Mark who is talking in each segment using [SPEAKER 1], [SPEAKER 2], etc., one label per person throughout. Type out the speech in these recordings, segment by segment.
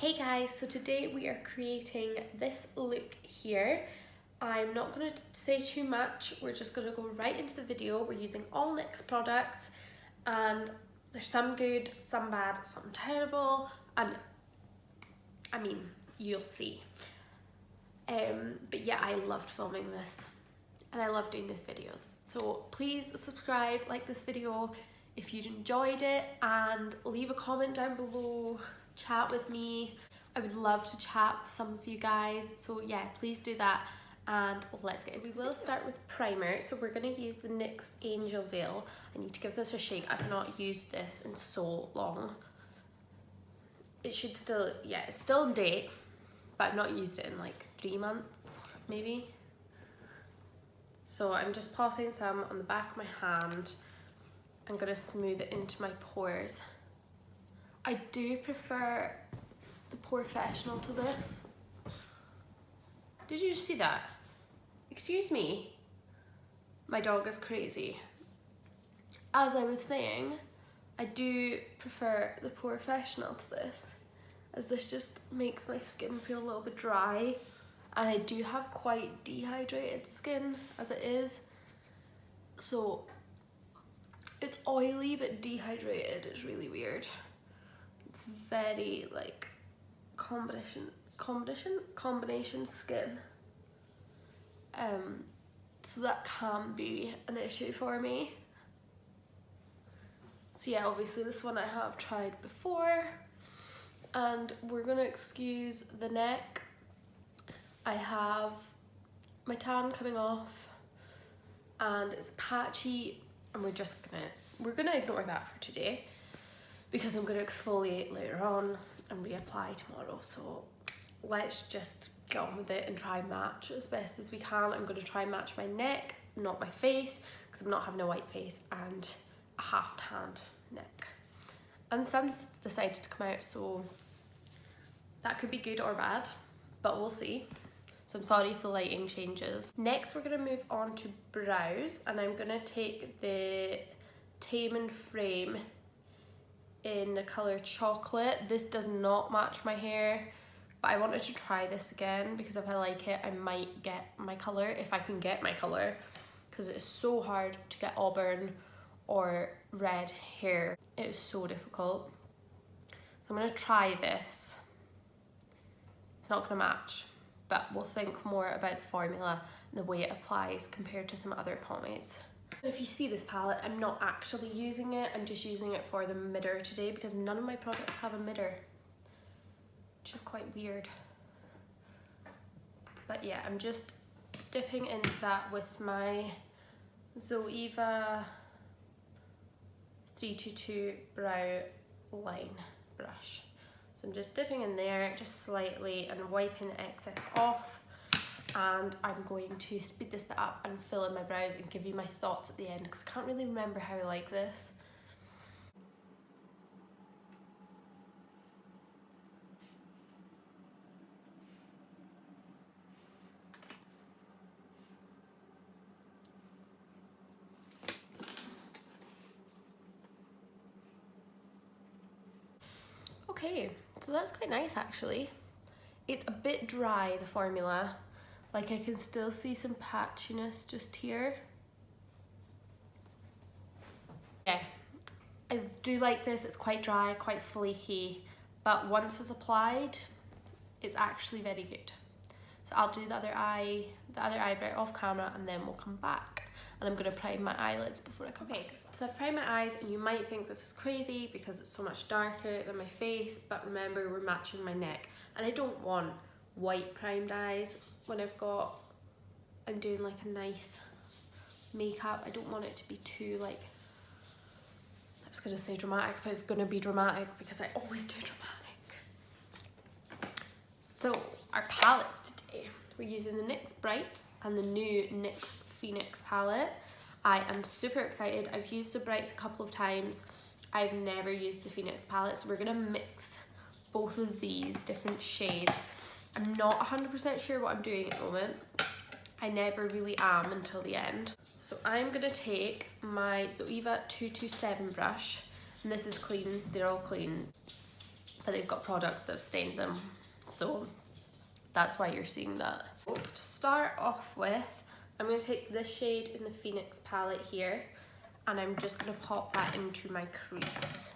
[SPEAKER 1] Hey guys, so today we are creating this look here. I'm not going to say too much, we're just going to go right into the video. We're using all NYX products and there's some good, some bad, some terrible, and I mean, you'll see. But yeah, I loved filming this and I love doing these videos. So please subscribe, like this video if you enjoyed it, and leave a comment down below, chat with me. I would love to chat with some of you guys, so yeah, please do that. And let's get it. We will start with primer, so we're going to use the NYX Angel Veil. I need to give this a shake. I've not used this in so long. It should still, yeah, it's still in date, but I've not used it in like 3 months maybe. So I'm just popping some on the back of my hand. I'm going to smooth it into my pores. I do prefer the Professional to this. Did you just see that? Excuse me. My dog is crazy. As I was saying, I do prefer the Professional to this, as this just makes my skin feel a little bit dry, and I do have quite dehydrated skin as it is, so it's oily but dehydrated. It's really weird. It's very like combination skin. So that can be an issue for me. So yeah, obviously this one I have tried before, and we're gonna excuse the neck. I have my tan coming off and it's patchy, and we're gonna ignore that for today because I'm gonna exfoliate later on and reapply tomorrow. So let's just get on with it and try and match as best as we can. I'm gonna try and match my neck, not my face, because I'm not having a white face and a half tanned neck. And the sun's decided to come out, so that could be good or bad, but we'll see. So I'm sorry if the lighting changes. Next, we're gonna move on to brows, and I'm gonna take the Tame and Frame in the color Chocolate. This does not match my hair, but I wanted to try this again because if I like it, I might get my color, if I can get my color, because it's so hard to get auburn or red hair. It is so difficult. So I'm gonna try this. It's not gonna match, but we'll think more about the formula and the way it applies compared to some other pomades. If you see this palette, I'm not actually using it, I'm just using it for the midder today because none of my products have a midder, which is quite weird. But yeah, I'm just dipping into that with my Zoeva 322 brow line brush. So I'm just dipping in there just slightly and wiping the excess off, and I'm going to speed this bit up and fill in my brows and give you my thoughts at the end because I can't really remember how I like this. Okay, so that's quite nice actually. It's a bit dry, the formula. Like I can still see some patchiness just here. Yeah, I do like this. It's quite dry, quite flaky, but once it's applied, it's actually very good. So I'll do the other eyebrow off camera, and then we'll come back. And I'm gonna prime my eyelids before I come back. So I've primed my eyes, and you might think this is crazy because it's so much darker than my face, but remember, we're matching my neck. And I don't want white primed eyes when I'm doing like a nice makeup. I don't want it to be too like, I was gonna say dramatic, but it's gonna be dramatic because I always do dramatic. So our palettes today, we're using the NYX Bright and the new NYX Phoenix palette. I am super excited. I've used the Brights a couple of times. I've never used the Phoenix palette, so we're gonna mix both of these different shades. I'm not 100% sure what I'm doing at the moment. I never really am until the end. So I'm gonna take my Zoeva 227 brush, and this is clean, they're all clean. but they've got product that have stained them, so that's why you're seeing that. To start off with, I'm going to take this shade in the Phoenix palette here, and I'm just going to pop that into my crease.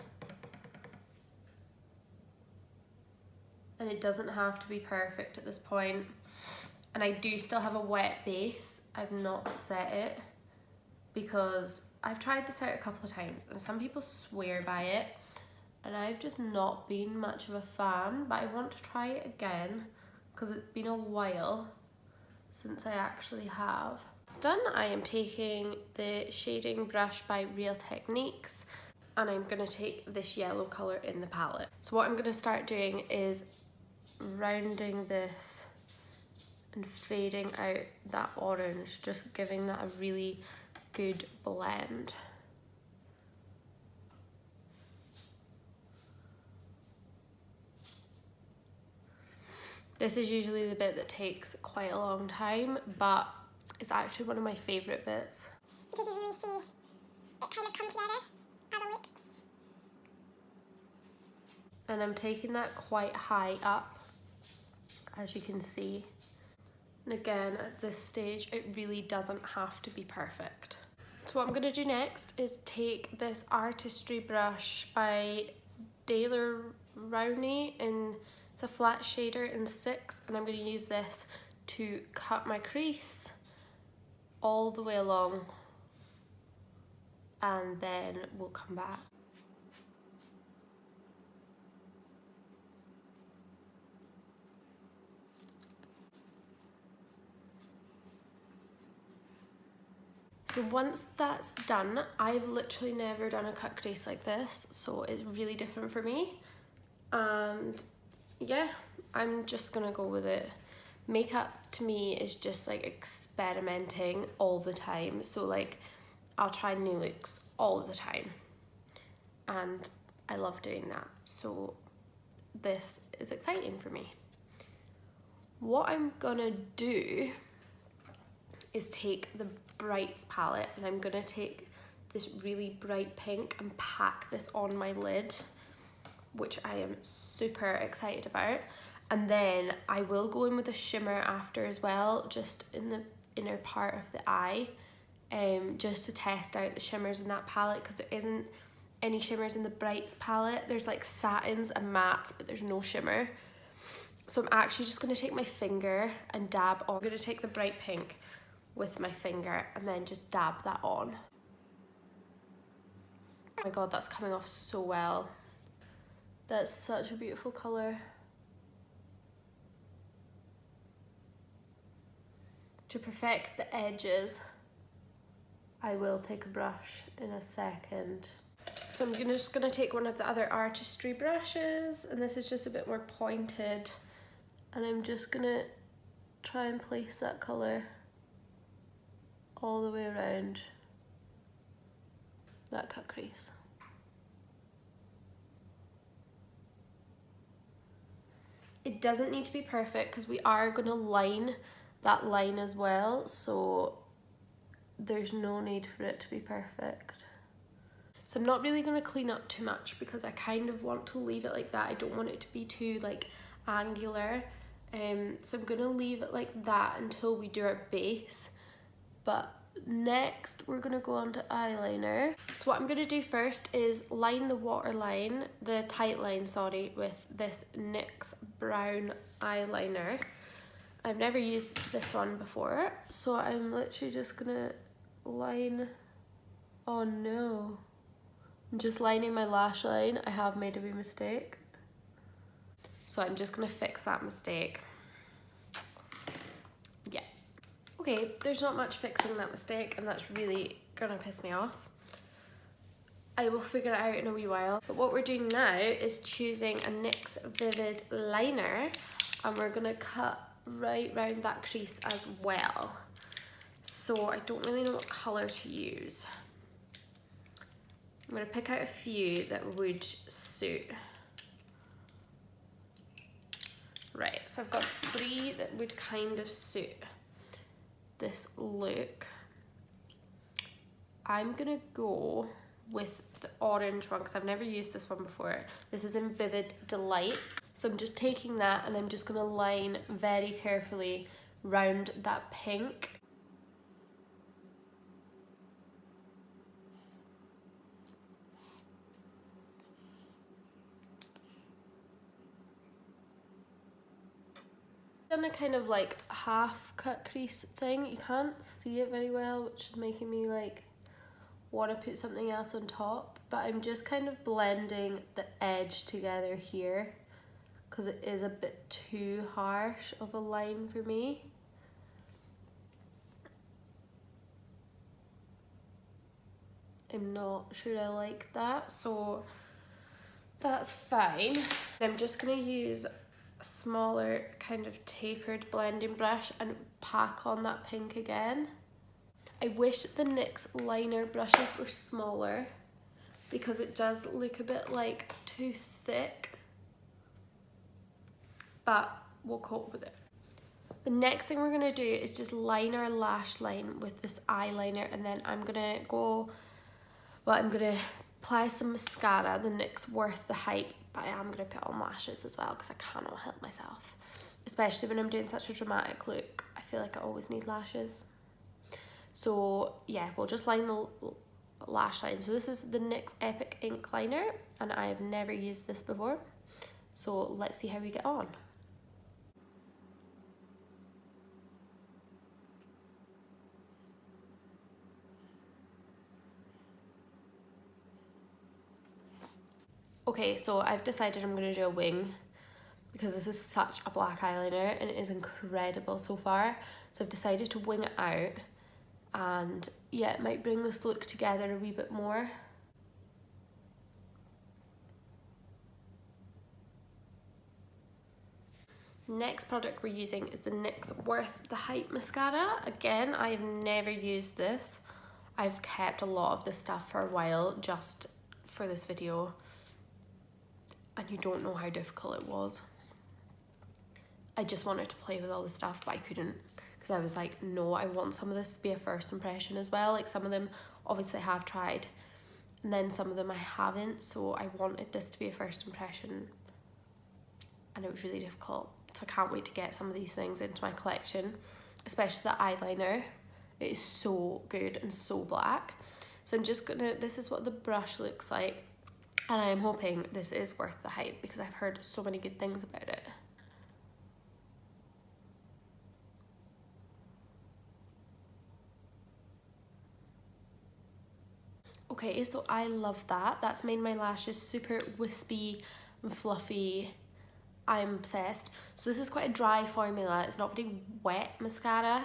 [SPEAKER 1] And it doesn't have to be perfect at this point. And I do still have a wet base. I've not set it because I've tried this out a couple of times and some people swear by it, and I've just not been much of a fan, but I want to try it again because it's been a while since I actually have. It's done. I am taking the shading brush by Real Techniques, and I'm going to take this yellow colour in the palette. So what I'm going to start doing is rounding this and fading out that orange, just giving that a really good blend. This is usually the bit that takes quite a long time, but it's actually one of my favourite bits.
[SPEAKER 2] Because you really see it kind of come together as a look.
[SPEAKER 1] And I'm taking that quite high up, as you can see. And again, at this stage, it really doesn't have to be perfect. So what I'm going to do next is take this artistry brush by LaurenMurdoch, and it's a flat shader in 6, and I'm going to use this to cut my crease all the way along, and then we'll come back. So once that's done, I've literally never done a cut crease like this, so it's really different for me. And yeah, I'm just gonna go with it. Makeup to me is just like experimenting all the time. So like, I'll try new looks all the time. And I love doing that. So this is exciting for me. What I'm gonna do is take the Brights palette, and I'm gonna take this really bright pink and pack this on my lid, which I am super excited about. And then I will go in with a shimmer after as well, just in the inner part of the eye, just to test out the shimmers in that palette, because there isn't any shimmers in the Brights palette. There's like satins and mattes, but there's no shimmer. So I'm actually just gonna take my finger and dab on. I'm gonna take the bright pink with my finger and then just dab that on. Oh my god, that's coming off so well. That's such a beautiful colour. To perfect the edges, I will take a brush in a second. So I'm just gonna take one of the other artistry brushes, and this is just a bit more pointed, and I'm just gonna try and place that colour all the way around that cut crease. It doesn't need to be perfect because we are going to line that line as well, so there's no need for it to be perfect. So I'm not really going to clean up too much because I kind of want to leave it like that. I don't want it to be too like angular, so I'm going to leave it like that until we do our base. But next we're going to go on to eyeliner. So what I'm going to do first is line the waterline, the tight line, sorry, with this NYX brown eyeliner. I've never used this one before, so I'm literally just going to line, oh no, I'm just lining my lash line. I have made a wee mistake. So I'm just going to fix that mistake. Yeah. Okay, there's not much fixing that mistake, and that's really gonna piss me off. I will figure it out in a wee while. But what we're doing now is choosing a NYX Vivid liner, and we're gonna cut right round that crease as well. So I don't really know what colour to use. I'm gonna pick out a few that would suit. Right, so I've got 3 that would kind of suit this look. I'm gonna go with the orange one because I've never used this one before. This is in Vivid Delight. So I'm just taking that and I'm just gonna line very carefully round that pink. Done a kind of like half cut crease thing. You can't see it very well, which is making me like want to put something else on top, but I'm just kind of blending the edge together here because it is a bit too harsh of a line for me. I'm not sure I like that, so that's fine. I'm just gonna use a smaller kind of tapered blending brush and pack on that pink again. I wish the NYX liner brushes were smaller because it does look a bit like too thick, but we'll cope with it. The next thing we're gonna do is just line our lash line with this eyeliner, and then I'm gonna apply some mascara, the NYX Worth the Hype, but I am gonna put on lashes as well because I cannot help myself. Especially when I'm doing such a dramatic look, I feel like I always need lashes. So yeah, we'll just line the lash line. So this is the NYX Epic Ink Liner, and I have never used this before. So let's see how we get on. Okay, so I've decided I'm gonna do a wing because this is such a black eyeliner and it is incredible so far. So I've decided to wing it out, and yeah, it might bring this look together a wee bit more. Next product we're using is the NYX Worth the Hype mascara. Again, I've never used this. I've kept a lot of this stuff for a while just for this video, and you don't know how difficult it was. I just wanted to play with all the stuff, but I couldn't because I was like, no, I want some of this to be a first impression as well. Like some of them obviously I have tried, and then some of them I haven't, so I wanted this to be a first impression, and it was really difficult. So I can't wait to get some of these things into my collection, especially the eyeliner. It is so good and so black. So I'm just gonna, this is what the brush looks like, and I am hoping this is worth the hype because I've heard so many good things about it. Okay, so I love that. That's made my lashes super wispy and fluffy. I'm obsessed. So this is quite a dry formula. It's not very wet mascara,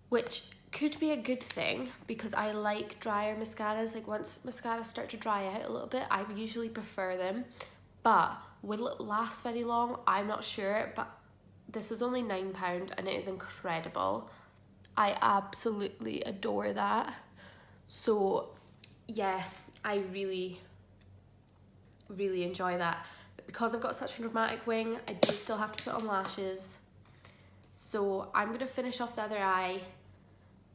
[SPEAKER 1] which could be a good thing because I like drier mascaras. Like once mascaras start to dry out a little bit, I usually prefer them. But will it last very long? I'm not sure, but this was only £9 and it is incredible. I absolutely adore that. So yeah, I really enjoy that. But because I've got such a dramatic wing, I do still have to put on lashes. So I'm gonna finish off the other eye,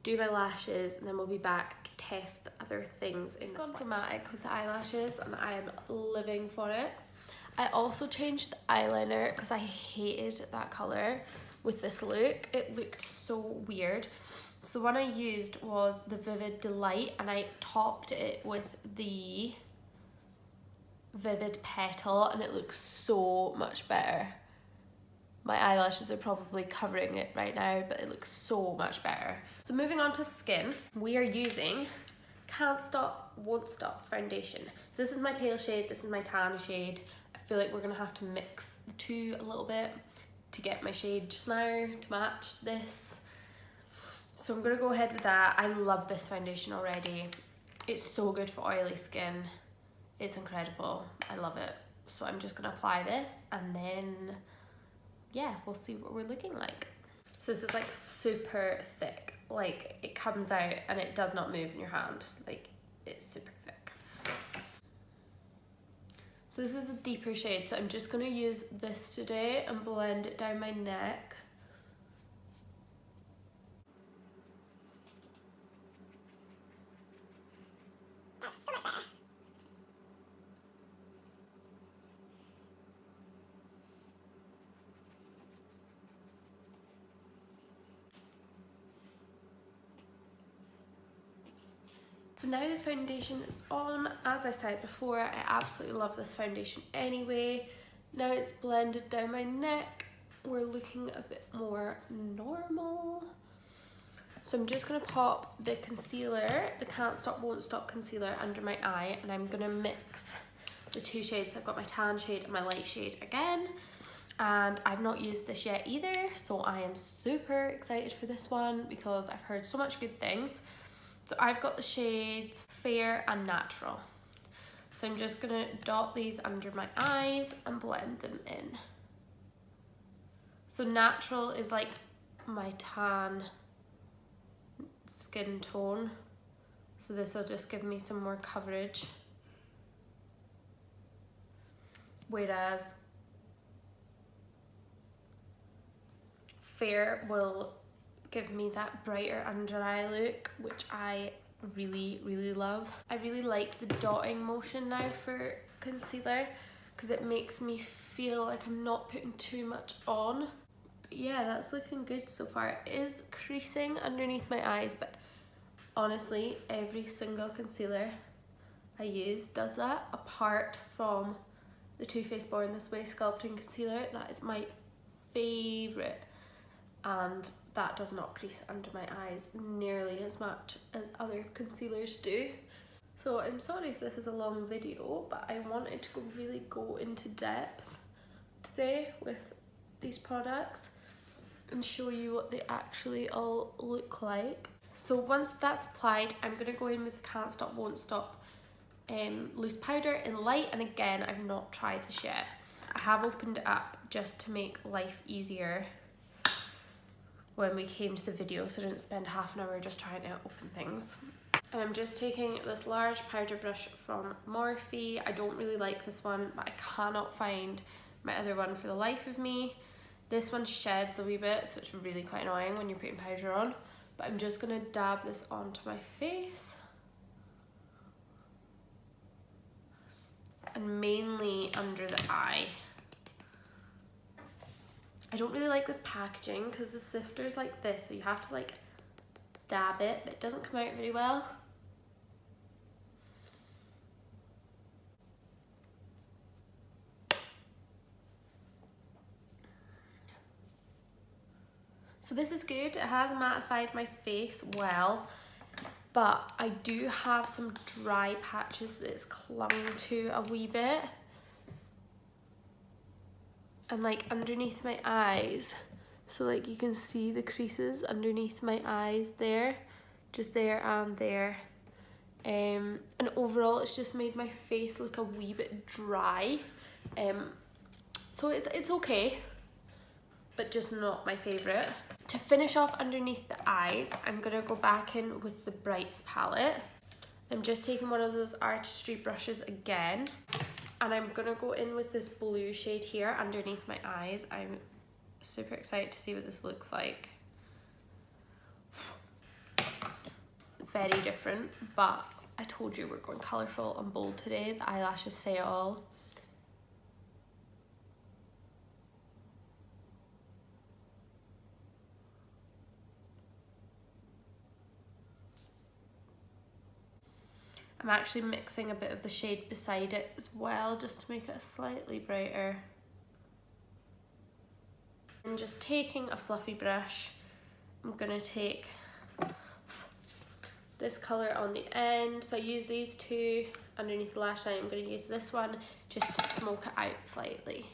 [SPEAKER 1] do my lashes, and then we'll be back to test the other things in the collection. Dramatic with the eyelashes, and I am living for it. I also changed the eyeliner because I hated that colour with this look. It looked so weird. So the one I used was the Vivid Delight, and I topped it with the Vivid Petal, and it looks so much better. My eyelashes are probably covering it right now, but it looks so much better. So moving on to skin, we are using Can't Stop, Won't Stop foundation. So this is my pale shade, this is my tan shade. I feel like we're gonna have to mix the two a little bit to get my shade just now to match this. So I'm gonna go ahead with that. I love this foundation already. It's so good for oily skin. It's incredible, I love it. So I'm just gonna apply this, and then yeah, we'll see what we're looking like. So this is like super thick. Like it comes out and it does not move in your hand. Like it's super thick. So this is the deeper shade. So I'm just gonna use this today and blend it down my neck.
[SPEAKER 2] That's so much
[SPEAKER 1] So now the foundation is on. As I said before, I absolutely love this foundation anyway. Now it's blended down my neck, we're looking a bit more normal. So I'm just gonna pop the concealer, the Can't Stop Won't Stop concealer under my eye, and I'm gonna mix the two shades. So I've got my tan shade and my light shade again. And I've not used this yet either, so I am super excited for this one because I've heard so much good things. So I've got the shades Fair and Natural. So I'm just gonna dot these under my eyes and blend them in. So Natural is like my tan skin tone. So this will just give me some more coverage. Whereas Fair will give me that brighter under eye look, which I really, really love. I really like the dotting motion now for concealer because it makes me feel like I'm not putting too much on. But yeah, that's looking good so far. It is creasing underneath my eyes, but honestly, every single concealer I use does that, apart from the Too Faced Born This Way Sculpting Concealer. That is my favourite. And that does not crease under my eyes nearly as much as other concealers do. So I'm sorry if this is a long video, but I wanted to really go into depth today with these products and show you what they actually all look like. So once that's applied, I'm going to go in with the Can't Stop Won't Stop loose powder in light, and again, I've not tried this yet. I have opened it up just to make life easier when we came to the video, so I didn't spend half an hour just trying to open things. And I'm just taking this large powder brush from Morphe. I don't really like this one, but I cannot find my other one for the life of me. This one sheds a wee bit, so it's really quite annoying when you're putting powder on. But I'm just gonna dab this onto my face. And mainly under the eye. I don't really like this packaging because the sifter's like this, so you have to like dab it, but it doesn't come out very well. So this is good, it has mattified my face well, but I do have some dry patches that it's clung to a wee bit. And like underneath my eyes, so like you can see the creases underneath my eyes there, just there and there. And overall it's just made my face look a wee bit dry. So it's okay, but just not my favourite. To finish off underneath the eyes, I'm gonna go back in with the Brights palette. I'm just taking one of those artistry brushes again. And I'm gonna go in with this blue shade here underneath my eyes. I'm super excited to see what this looks like. Very different, but I told you we're going colourful and bold today. The eyelashes say it all. I'm actually mixing a bit of the shade beside it as well, just to make it slightly brighter. And just taking a fluffy brush, I'm gonna take this colour on the end. So I use these two underneath the lash line. I'm gonna use this one just to smoke it out slightly.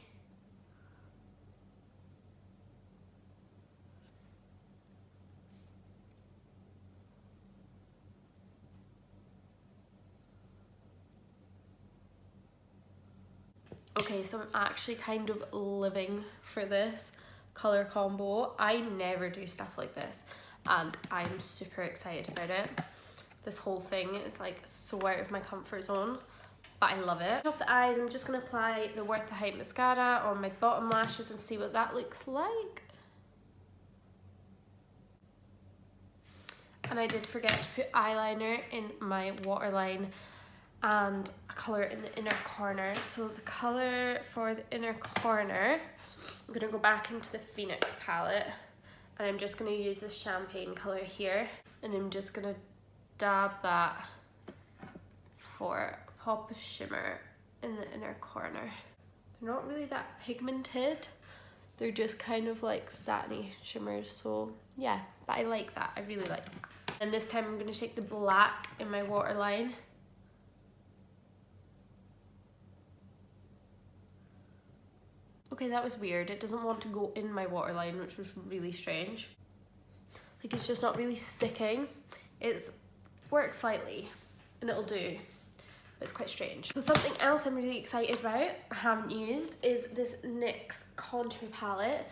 [SPEAKER 1] Okay, so I'm actually kind of living for this colour combo. I never do stuff like this, and I'm super excited about it. This whole thing is like so out of my comfort zone, but I love it. Off the eyes, I'm just gonna apply the Worth the Hype mascara on my bottom lashes and see what that looks like. And I did forget to put eyeliner in my waterline and a colour in the inner corner. So the colour for the inner corner, I'm gonna go back into the Phoenix palette, and I'm just gonna use this champagne colour here, and I'm just gonna dab that for a pop of shimmer in the inner corner. They're not really that pigmented. They're just kind of like satiny shimmers, so yeah, but I like that. I really like that. And this time I'm going to take the black in my waterline. Okay, that was weird. It doesn't want to go in my waterline, which was really strange. Like, it's just not really sticking. It's works slightly, and it'll do. But it's quite strange. So something else I'm really excited about, I haven't used, is this NYX contour palette.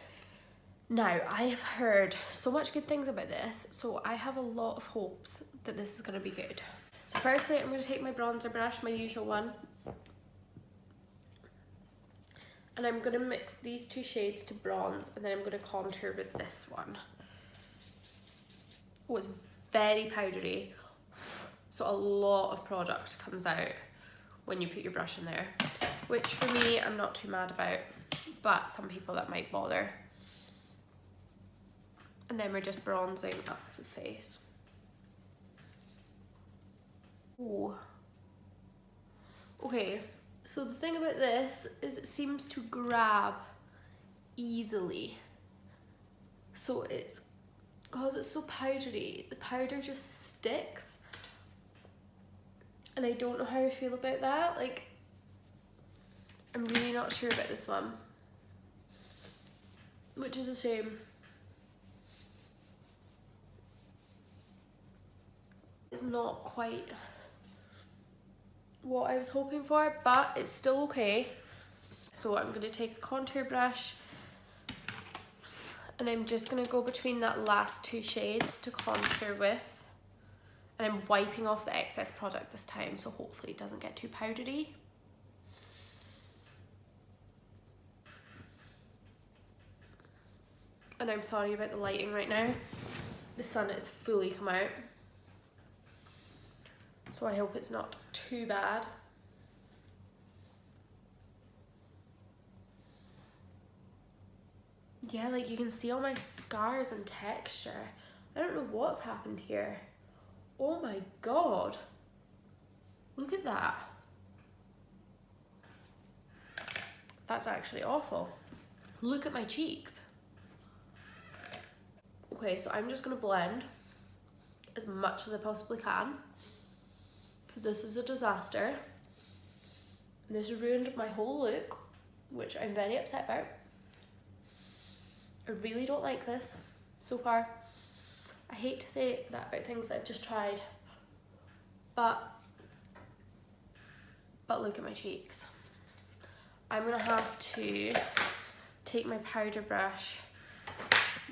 [SPEAKER 1] Now, I have heard so much good things about this, so I have a lot of hopes that this is going to be good. So firstly, I'm going to take my bronzer brush, my usual one, and I'm going to mix these two shades to bronze, and then I'm going to contour with this one. Oh, it's very powdery, so a lot of product comes out when you put your brush in there, which for me, I'm not too mad about, but some people that might bother. And then we're just bronzing up the face. Ooh. Okay, so the thing about this is it seems to grab easily. So it's, because it's so powdery, the powder just sticks. And I don't know how I feel about that. Like, I'm really not sure about this one, which is a shame. It's not quite what I was hoping for, but it's still okay. So I'm going to take a contour brush and I'm just going to go between that last two shades to contour with, and I'm wiping off the excess product this time, so hopefully it doesn't get too powdery. And I'm sorry about the lighting right now. The sun has fully come out, so I hope it's not too bad. Yeah, like you can see all my scars and texture. I don't know what's happened here. Oh my god. Look at that. That's actually awful. Look at my cheeks. Okay, so I'm just gonna blend as much as I possibly can, because this is a disaster. And this has ruined my whole look, which I'm very upset about. I really don't like this so far. I hate to say that about things that I've just tried, but look at my cheeks. I'm gonna have to take my powder brush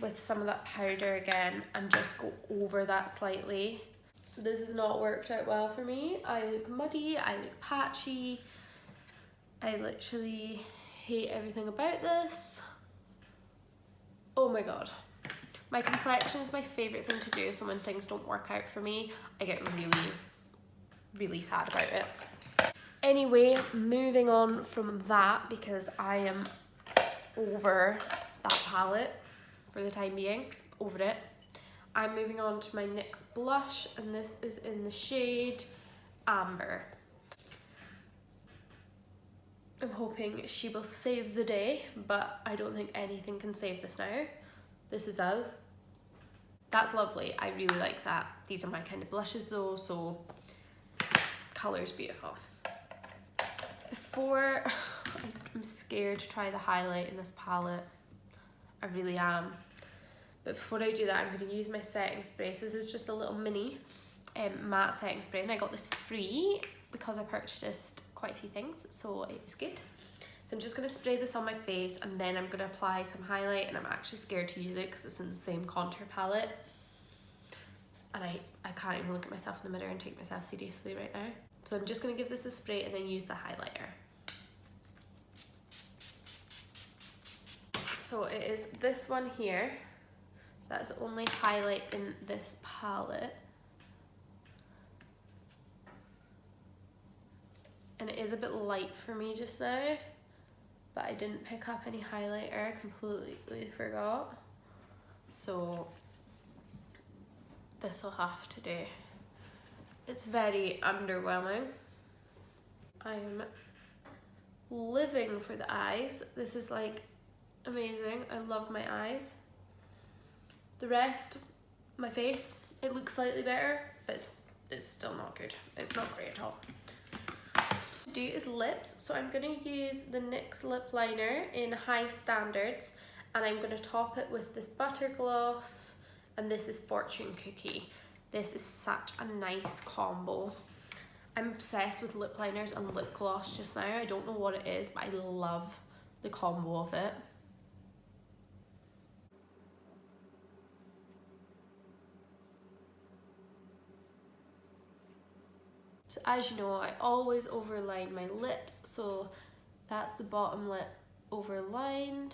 [SPEAKER 1] with some of that powder again and just go over that slightly. This has not worked out well for me. I look muddy, I look patchy. I literally hate everything about this. Oh my god. My complexion is my favourite thing to do, so when things don't work out for me, I get really, really sad about it. Anyway, moving on from that, because I am over that palette for the time being, over it. I'm moving on to my NYX blush, and this is in the shade Amber. I'm hoping she will save the day, but I don't think anything can save this now. This is us. That's lovely. I really like that. These are my kind of blushes though, so colour's beautiful. Before, I'm scared to try the highlight in this palette. I really am. But before I do that, I'm going to use my setting spray. So this is just a little mini matte setting spray, and I got this free because I purchased quite a few things, so it was good. So I'm just going to spray this on my face, and then I'm going to apply some highlight, and I'm actually scared to use it because it's in the same contour palette. And I can't even look at myself in the mirror and take myself seriously right now. So I'm just going to give this a spray and then use the highlighter. So it is this one here. That's the only highlight in this palette. And it is a bit light for me just now, but I didn't pick up any highlighter, I completely forgot. So this will have to do. It's very underwhelming. I'm living for the eyes. This is like amazing. I love my eyes. The rest, my face, it looks slightly better, but it's still not good. It's not great at all. Do is lips, so I'm going to use the NYX lip liner in High Standards, and I'm going to top it with this butter gloss, and this is Fortune Cookie. This is such a nice combo. I'm obsessed with lip liners and lip gloss just now. I don't know what it is, but I love the combo of it. So as you know, I always overline my lips, so that's the bottom lip overlined.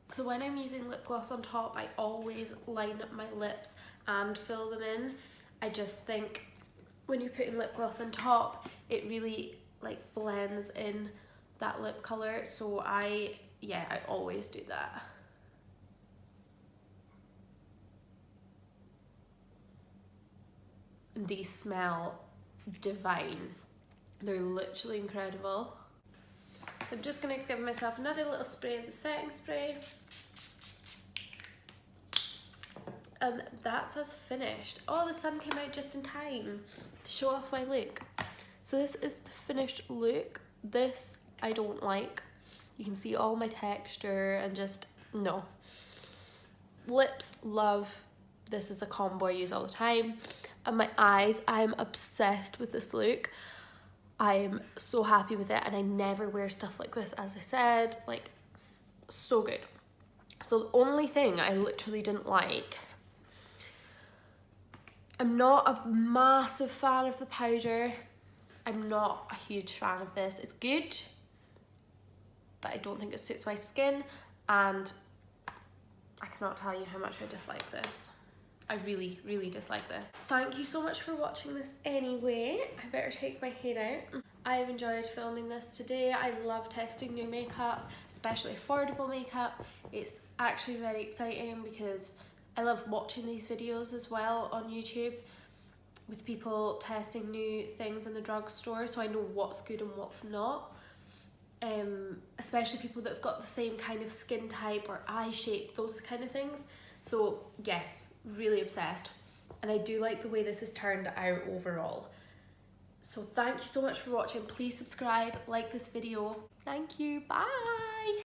[SPEAKER 1] So when I'm using lip gloss on top, I always line up my lips and fill them in. I just think when you're putting lip gloss on top, it really like blends in that lip colour, so I always do that. And these smell divine. They're literally incredible. So I'm just going to give myself another little spray of the setting spray. And that's us finished. Oh, the sun came out just in time to show off my look. So this is the finished look. This I don't like. You can see all my texture and just, no. Lips, love. This is a combo I use all the time. And my eyes, I'm obsessed with this look. I'm so happy with it, and I never wear stuff like this, as I said, like, so good. So the only thing I literally didn't like, I'm not a massive fan of the powder. I'm not a huge fan of this. It's good, but I don't think it suits my skin, and I cannot tell you how much I dislike this. I really, really dislike this. Thank you so much for watching this anyway. I better take my hair out. I've enjoyed filming this today. I love testing new makeup, especially affordable makeup. It's actually very exciting because I love watching these videos as well on YouTube with people testing new things in the drugstore, so I know what's good and what's not. Especially people that have got the same kind of skin type or eye shape, those kind of things. So yeah, really obsessed, and I do like the way this has turned out overall. So thank you so much for watching. Please subscribe, like this video. Thank you, bye.